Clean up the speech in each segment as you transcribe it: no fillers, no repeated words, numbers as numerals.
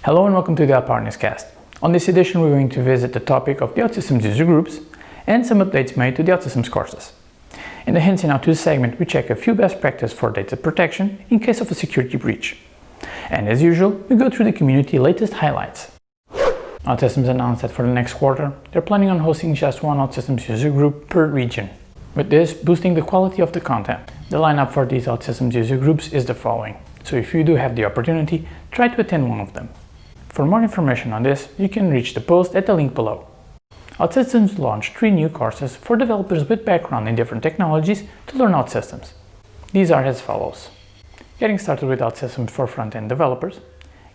Hello and welcome to the Outpower Newscast. On this edition we're going to visit the topic of the OutSystems user groups and some updates made to the OutSystems courses. In the Hints and How-To segment we check a few best practices for data protection in case of a security breach. And as usual, we go through the community latest highlights. OutSystems announced that for the next quarter they're planning on hosting just one OutSystems user group per region, with this boosting the quality of the content. The lineup for these OutSystems user groups is the following, so if you do have the opportunity, try to attend one of them. For more information on this, you can reach the post at the link below. OutSystems launched 3 new courses for developers with background in different technologies to learn OutSystems. These are as follows: Getting started with OutSystems for front-end developers,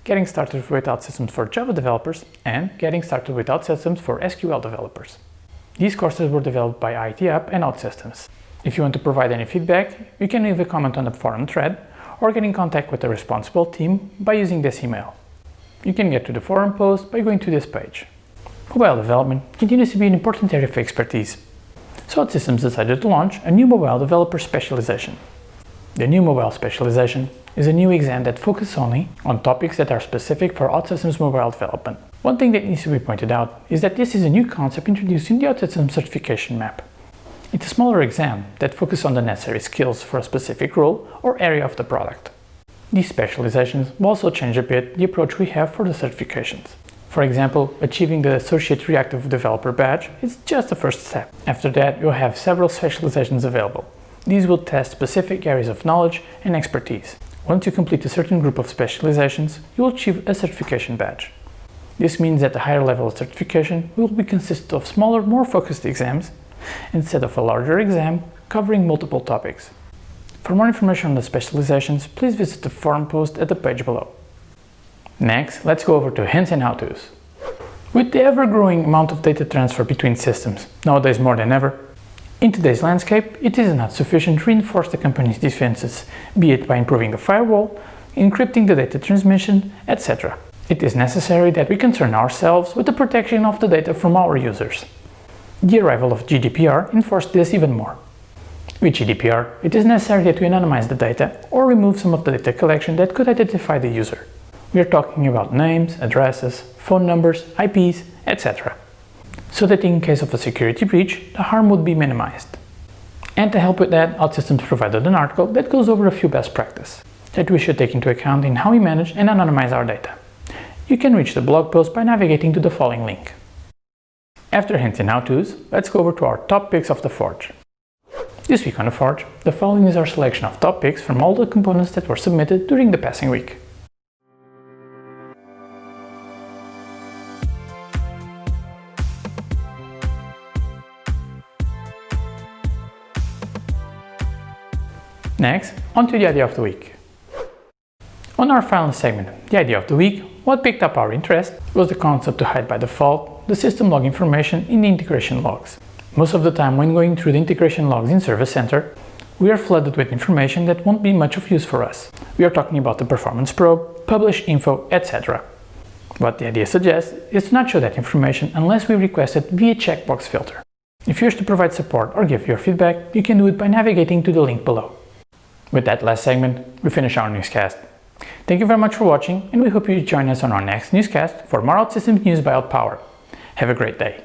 Getting started with OutSystems for Java developers, and Getting started with OutSystems for SQL developers. These courses were developed by ITApp and OutSystems. If you want to provide any feedback, you can leave a comment on the forum thread or get in contact with the responsible team by using this email. You can get to the forum post by going to this page. Mobile development continues to be an important area of expertise, so OutSystems decided to launch a new mobile developer specialization. The new mobile specialization is a new exam that focuses only on topics that are specific for OutSystems mobile development. One thing that needs to be pointed out is that this is a new concept introduced in the OutSystems certification map. It's a smaller exam that focuses on the necessary skills for a specific role or area of the product. These specializations will also change a bit the approach we have for the certifications. For example, achieving the Associate Reactive Developer badge is just the first step. After that, you'll have several specializations available. These will test specific areas of knowledge and expertise. Once you complete a certain group of specializations, you will achieve a certification badge. This means that the higher level of certification will be consist of smaller, more focused exams instead of a larger exam covering multiple topics. For more information on the specializations, please visit the forum post at the page below. Next, let's go over to Hints and How-Tos. With the ever-growing amount of data transfer between systems, nowadays more than ever, in today's landscape, it is not sufficient to reinforce the company's defenses, be it by improving the firewall, encrypting the data transmission, etc. It is necessary that we concern ourselves with the protection of the data from our users. The arrival of GDPR enforced this even more. With GDPR, it is necessary that we anonymize the data or remove some of the data collection that could identify the user. We are talking about names, addresses, phone numbers, IPs, etc. So that in case of a security breach, the harm would be minimized. And to help with that, OutSystems provided an article that goes over a few best practices that we should take into account in how we manage and anonymize our data. You can reach the blog post by navigating to the following link. After Hints and How-Tos, let's go over to our top picks of the Forge. This week on the Forge, the following is our selection of top picks from all the components that were submitted during the passing week. Next, on to the idea of the week. On our final segment, the idea of the week, what picked up our interest was the concept to hide by default the system log information in the integration logs. Most of the time when going through the integration logs in Service Center, we are flooded with information that won't be much of use for us. We are talking about the performance probe, publish info, etc. What the idea suggests is to not show that information unless we request it via checkbox filter. If you wish to provide support or give your feedback, you can do it by navigating to the link below. With that last segment, we finish our newscast. Thank you very much for watching, and we hope you join us on our next newscast for more OutSystems news by Outpower. Have a great day.